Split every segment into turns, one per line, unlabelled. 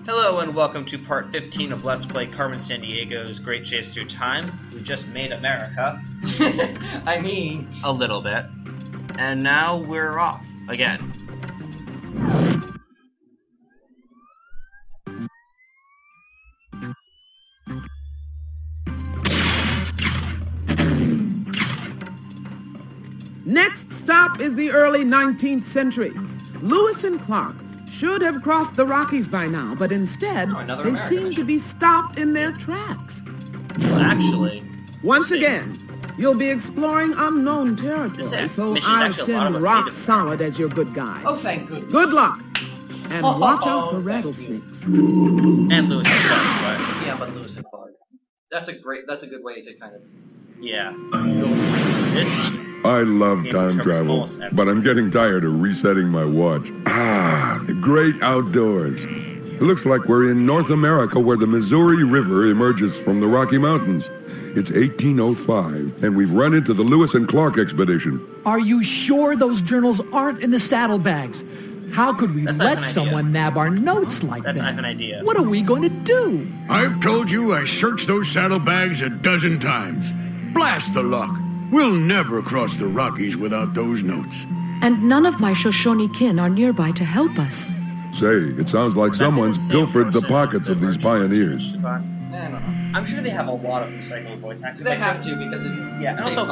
Hello and welcome to part 15 of Let's Play Carmen Sandiego's Great Chase Through Time. We just made America.
I mean...
A little bit. And now we're off. Again.
Next stop is the early 19th century. Lewis and Clark should have crossed the Rockies by now, but instead, they seem to be stopped in their tracks.
Well, actually...
Once again, you'll be exploring unknown territory, so I'll send Rock Solid as your good guide.
Oh, thank goodness.
Good luck, and watch out for rattlesnakes.
And Lewis and Clark, but...
Yeah, but Lewis and Clark. That's a good way to kind of...
Yeah.
I love time travel, but I'm getting tired of resetting my watch. The great outdoors. It looks like we're in North America where the Missouri River emerges from the Rocky Mountains. It's 1805, and we've run into the Lewis and Clark expedition.
Are you sure those journals aren't in the saddlebags? How could we let someone nab our notes like that?
I have an idea.
What are we going to do?
I've told you I searched those saddlebags a dozen times. Blast the luck. We'll never cross the Rockies without those notes.
And none of my Shoshone kin are nearby to help us.
Say, it sounds like someone's pilfered the pockets of these pioneers.
I'm sure they have a lot of recycled voice actors.
They have to, because it's...
Yeah, and also,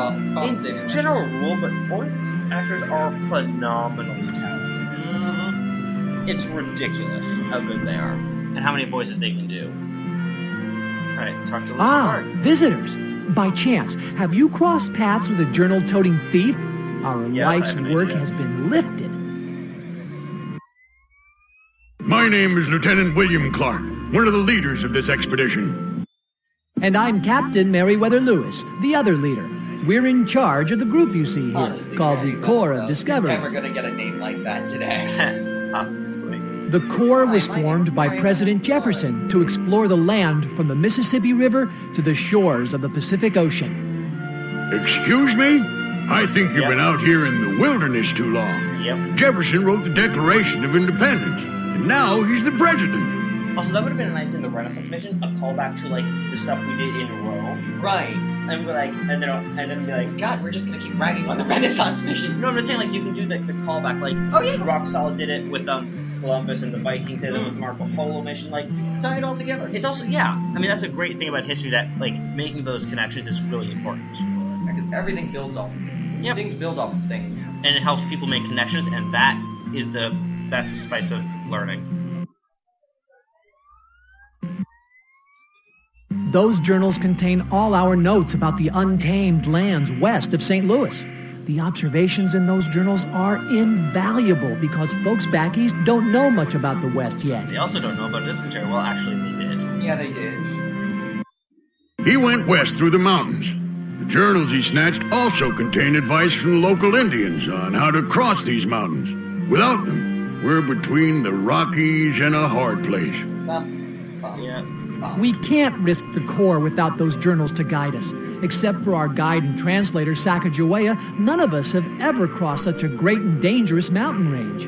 in general rule, but voice actors are phenomenally talented. It's ridiculous how good they are, and how many voices they can do. Alright, talk to Clark.
Visitors. By chance, have you crossed paths with a journal-toting thief? Our life's work has been lifted.
My name is Lieutenant William Clark, one of the leaders of this expedition.
And I'm Captain Meriwether Lewis, the other leader. We're in charge of the group you see here, called the Corps of Discovery.
We're never going to get a name like that today.
Obviously.
The Corps was formed by President Jefferson to explore the land from the Mississippi River to the shores of the Pacific Ocean.
Excuse me? I think you've been out here in the wilderness too long.
Yep.
Jefferson wrote the Declaration of Independence, and now he's the president.
Also, that would have been nice in the Renaissance mission, a callback to, like, the stuff we did in Rome.
Right.
And we're like, and then be like,
God, we're just gonna keep ragging on the Renaissance mission.
No, I'm just saying, like, you can do the callback, like,
oh yeah,
Rock Solid did it with Columbus and the Vikings did it with Marco Polo mission, like,
tie it all together.
It's also, I mean, that's a great thing about history, that, like, making those connections is really important.
Because everything builds off.
Yep.
Things build off of things.
And it helps people make connections, and that's the spice of learning.
Those journals contain all our notes about the untamed lands west of St. Louis. The observations in those journals are invaluable because folks back east don't know much about the West yet.
They also don't know about dysentery. Well, actually, they did.
Yeah, they did.
He went west through the mountains. The journals he snatched also contain advice from local Indians on how to cross these mountains. Without them, we're between the Rockies and a hard place.
Yeah.
We can't risk the Corps without those journals to guide us. Except for our guide and translator, Sacagawea, none of us have ever crossed such a great and dangerous mountain range.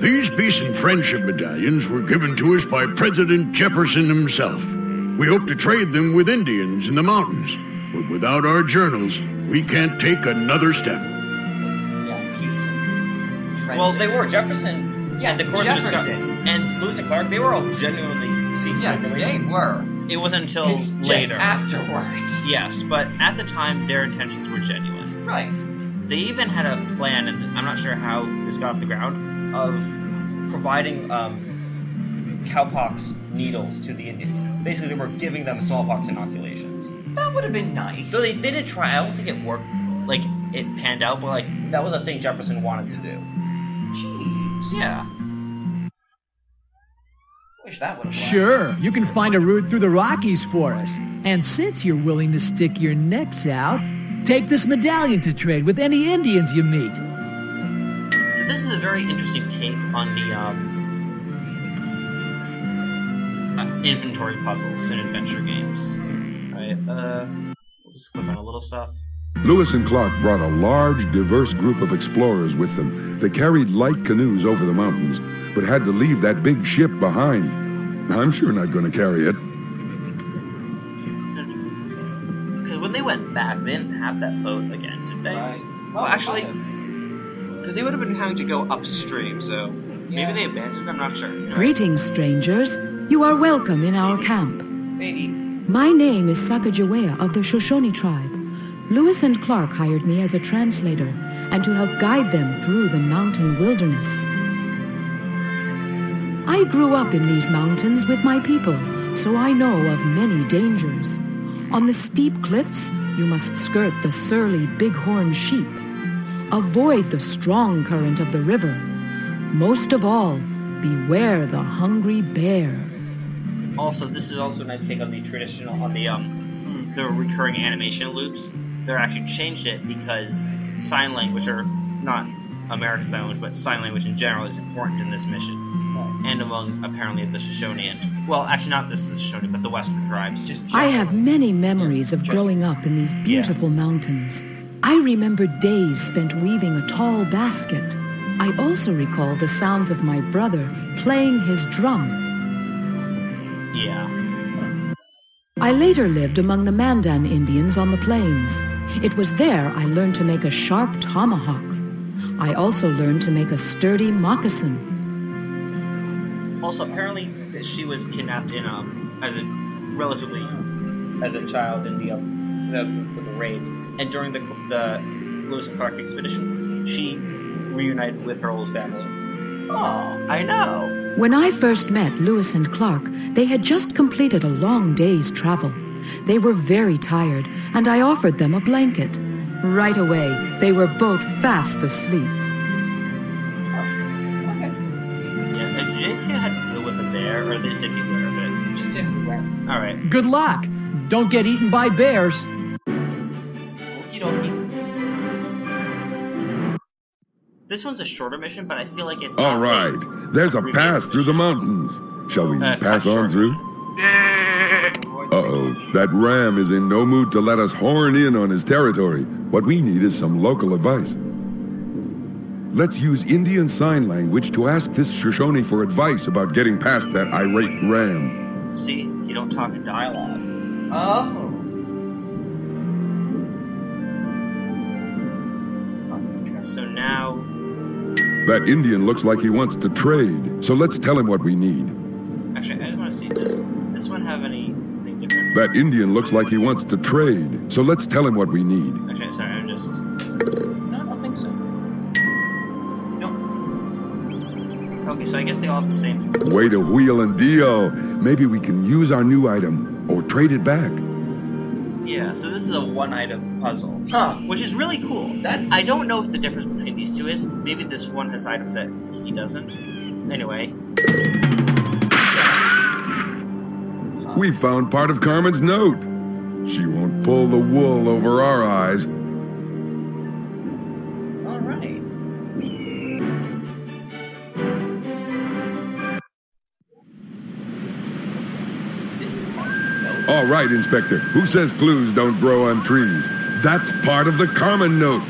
These peace and friendship medallions were given to us by President Jefferson himself. We hope to trade them with Indians in the mountains. But without our journals, we can't take another step.
Yeah, peace.
Well, they were Jefferson.
Yeah,
the Corps of Discovery. And Lewis and Clark, they were all genuinely seeking
they were.
It wasn't until later.
Just afterwards.
Yes, but at the time, their intentions were genuine.
Right.
They even had a plan, and I'm not sure how this got off the ground, of providing cowpox needles to the Indians. Basically, they were giving them smallpox inoculations.
That would have been nice.
So they did try. I don't think it worked, like, it panned out, but, like, that was a thing Jefferson wanted to do.
Jeez.
Yeah.
Wish that would have worked.
Sure, you can find a route through the Rockies for us. And since you're willing to stick your necks out, take this medallion to trade with any Indians you meet.
So this is a very interesting take on the inventory puzzles in adventure games. Right, we'll just click on a little stuff.
Lewis and Clark brought a large, diverse group of explorers with them. They carried light canoes over the mountains, but had to leave that big ship behind. I'm sure not going to carry it.
Because when they went back, they didn't have that boat again, did they?
Well, actually, because they would have been having to go upstream, so maybe they abandoned it, I'm not sure.
Greetings, strangers. You are welcome in our camp.
Maybe.
My name is Sacagawea of the Shoshone tribe. Lewis and Clark hired me as a translator and to help guide them through the mountain wilderness. I grew up in these mountains with my people, so I know of many dangers. On the steep cliffs, you must skirt the surly bighorn sheep. Avoid the strong current of the river. Most of all, beware the hungry bear.
Also, this is also a nice take on the traditional, on the recurring animation loops. They're actually changed it because sign language, or not American Sign Language, but sign language in general, is important in this mission. And among, apparently, the Shoshone and, well, actually not the Shoshone, but the Western tribes.
I have many memories of growing up in these beautiful mountains. I remember days spent weaving a tall basket. I also recall the sounds of my brother playing his drum.
Yeah.
I later lived among the Mandan Indians on the plains. It was there I learned to make a sharp tomahawk. I also learned to make a sturdy moccasin.
Also, apparently, she was kidnapped in as a child in the raids, and during the Lewis and Clark expedition, she reunited with her old family. Oh, I know.
When I first met Lewis and Clark, they had just completed a long day's travel. They were very tired, and I offered them a blanket. Right away, they were both fast asleep.
Yeah, did you have to deal with a bear, or they just didn't get aware of it?
Just didn't aware.
Alright.
Good luck. Don't get eaten by bears.
Okie dokie. This one's a shorter mission, but I feel like it's...
All right, there's a pass through the mountains. Shall we pass on through? Uh-oh, that ram is in no mood to let us horn in on his territory. What we need is some local advice. Let's use Indian Sign Language to ask this Shoshone for advice about getting past that irate ram.
See, you don't talk in dialogue.
Oh.
So now...
That Indian looks like he wants to trade, so let's tell him what we need.
Actually, I just want to see, does this one have anything different?
That Indian looks like he wants to trade, so let's tell him what we need.
Actually, sorry, I'm just... No, I don't think so. Nope. Okay, so I guess they all have the same...
Way to wheel and deal. Maybe we can use our new item, or trade it back.
Yeah, so this is a one-item puzzle.
Huh.
Which is really cool. I don't know what the difference between these two is. Maybe this one has items that he doesn't. Anyway.
We found part of Carmen's note. She won't pull the wool over our eyes.
All right. This is fun.
All right, Inspector. Who says clues don't grow on trees? That's part of the Carmen note.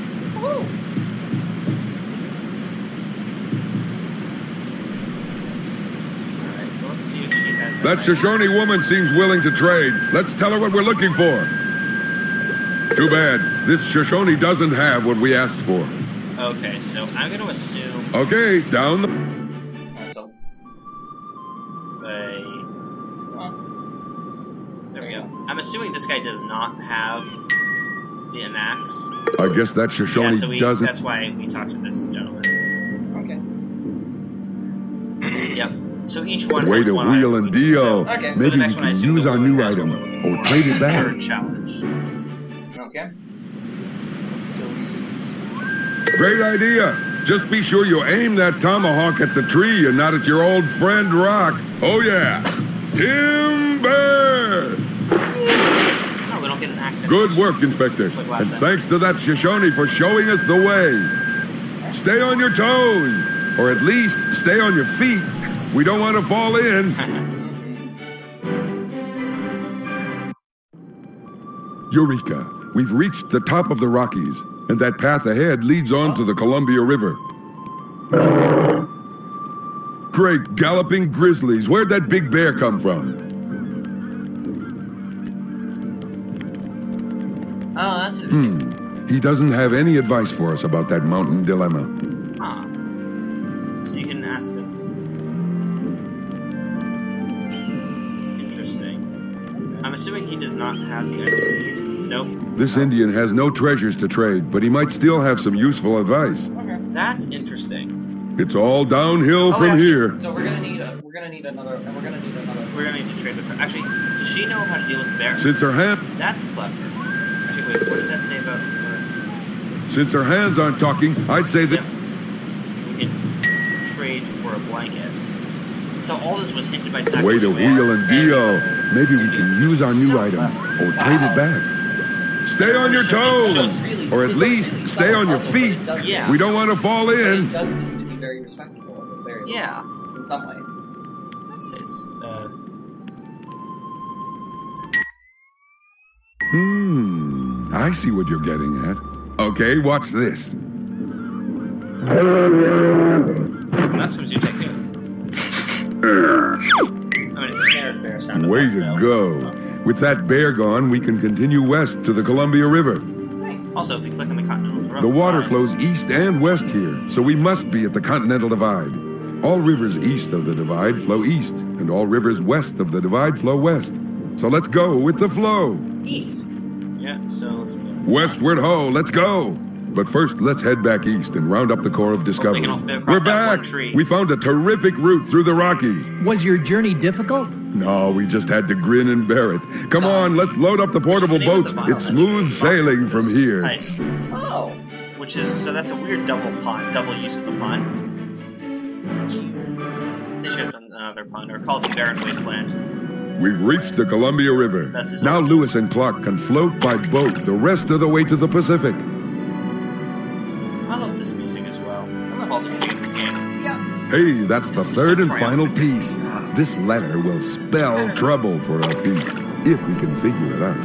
That Shoshone woman seems willing to trade. Let's tell her what we're looking for. Too bad. This Shoshone doesn't have what we asked for.
Okay, so I'm going to assume...
Okay, down the...
So,
there we go. I'm assuming this guy does not have an axe.
I guess that Shoshone doesn't...
That's why we talked to this gentleman.
okay.
Yep. So each one
Way
has
to
one
wheel
item.
and deal.
So,
Okay.
Maybe we can use our new item or trade it back.
Third challenge.
Okay.
Great idea. Just be sure you aim that tomahawk at the tree and not at your old friend Rock. Oh yeah. Timber!
No, we don't get an axe.
Good work, Inspector. And thanks to that Shoshone for showing us the way. Stay on your toes. Or at least stay on your feet. We don't want to fall in. Eureka! We've reached the top of the Rockies, and that path ahead leads on to the Columbia River. Great galloping grizzlies. Where'd that big bear come from?
Oh, that's interesting.
He doesn't have any advice for us about that mountain dilemma.
Huh. So you can ask him. Interesting. I'm assuming he does not have the item. Nope.
This Indian has no treasures to trade, but he might still have some useful advice.
Okay. That's interesting.
It's all downhill from here.
So we're gonna need to trade with her. Actually, does she know how to deal with the bear?
Since her hand...
That's clever. Actually, wait, what did that say about her?
Since her hands aren't talking, I'd say that...
We can trade for a blanket. So all this was hinted by sacrifice.
Way to wheel and deal. Maybe we can use our new item, or trade it back. Stay on your toes! Or at least, stay on your feet.
Yeah.
We don't want to fall in.
It does seem to be very respectable at the very least,
Yeah.
in some ways.
I see what you're getting at. Okay, watch this.
That's what you take it. I mean, it's a standard bear sound.
Way to go. With that bear gone, we can continue west to the Columbia River.
Nice. Also, if you click on the Continental Divide.
The water flows east and west here, so we must be at the Continental Divide. All rivers east of the divide flow east, and all rivers west of the divide flow west. So let's go with the flow.
East. Yeah, so let's go.
Westward ho, let's go. But first, let's head back east and round up the core of discovery. We're back. We found a terrific route through the Rockies.
Was your journey difficult?
No, we just had to grin and bear it. Come on, let's load up the portable boats. It's smooth sailing from here.
Nice.
Oh.
Which is, so that's a weird double use of the pun. They should have done another pun, or called it Barren Wasteland.
We've reached the Columbia River. Now Lewis and Clark can float by boat the rest of the way to the Pacific.
I love this music as well. I love all the music in this game.
Yeah.
Hey, that's the third and final piece. This letter will spell trouble for our thief, if we can figure it out.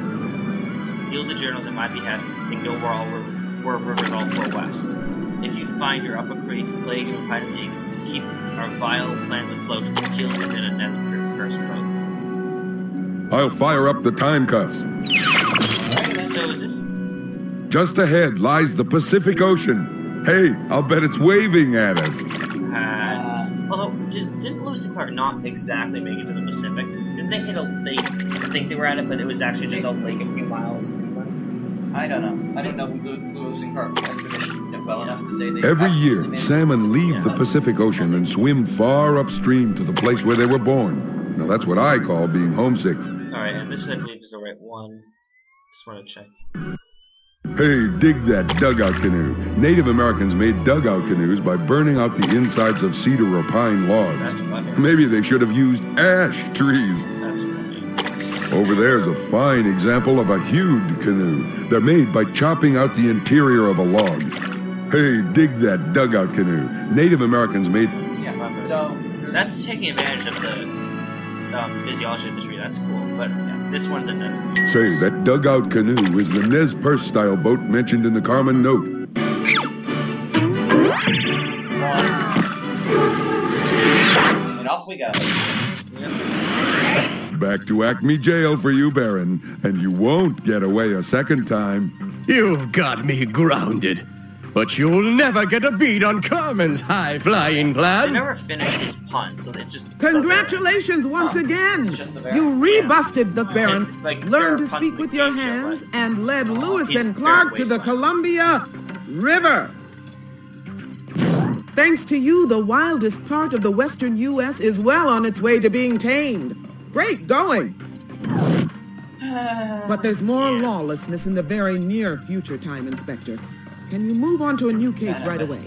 Steal the journals at my behest and go where rivers all flow west. If you find your up a creek, plague and hide and seek, keep our vile plans afloat, concealed within a dense cursed boat.
I'll fire up the time cuffs.
So is this?
Just ahead lies the Pacific Ocean. Hey, I'll bet it's waving at us.
Although, didn't Lewis and Clark not exactly make it to the Pacific? Didn't they hit a lake? I think they were at it, but it was actually just a lake a few miles inland.
I don't know. I don't know Lewis and Clark well enough to say they...
Every year, salmon leave the Pacific Ocean and swim far upstream to the place where they were born. Now that's what I call being homesick.
Alright, and this I believe is the right one. Just want to check.
Hey, dig that dugout canoe. Native Americans made dugout canoes by burning out the insides of cedar or pine logs.
That's funny.
Maybe they should have used ash trees.
That's funny.
Over there's a fine example of a hewed canoe. They're made by chopping out the interior of a log. Hey, dig that dugout canoe. Native Americans made...
Yeah, so...
That's taking advantage of the physiology of the tree. That's cool, but this one's a Nez Perce.
Say, that dugout canoe is the Nez Perce-style boat mentioned in the Carmen note.
And off we go.
Back to Acme Jail for you, Baron, and you won't get away a second time.
You've got me grounded. But you'll never get a beat on Carmen's high-flying plan.
I never finished his pun, so it's just...
Congratulations once again! You rebusted the Baron, learned to speak with your hands, and led Lewis and Clark to the Columbia River. Thanks to you, the wildest part of the western U.S. is well on its way to being tamed. Great going! But there's more lawlessness in the very near future, Time Inspector. Can you move on to a new case right away?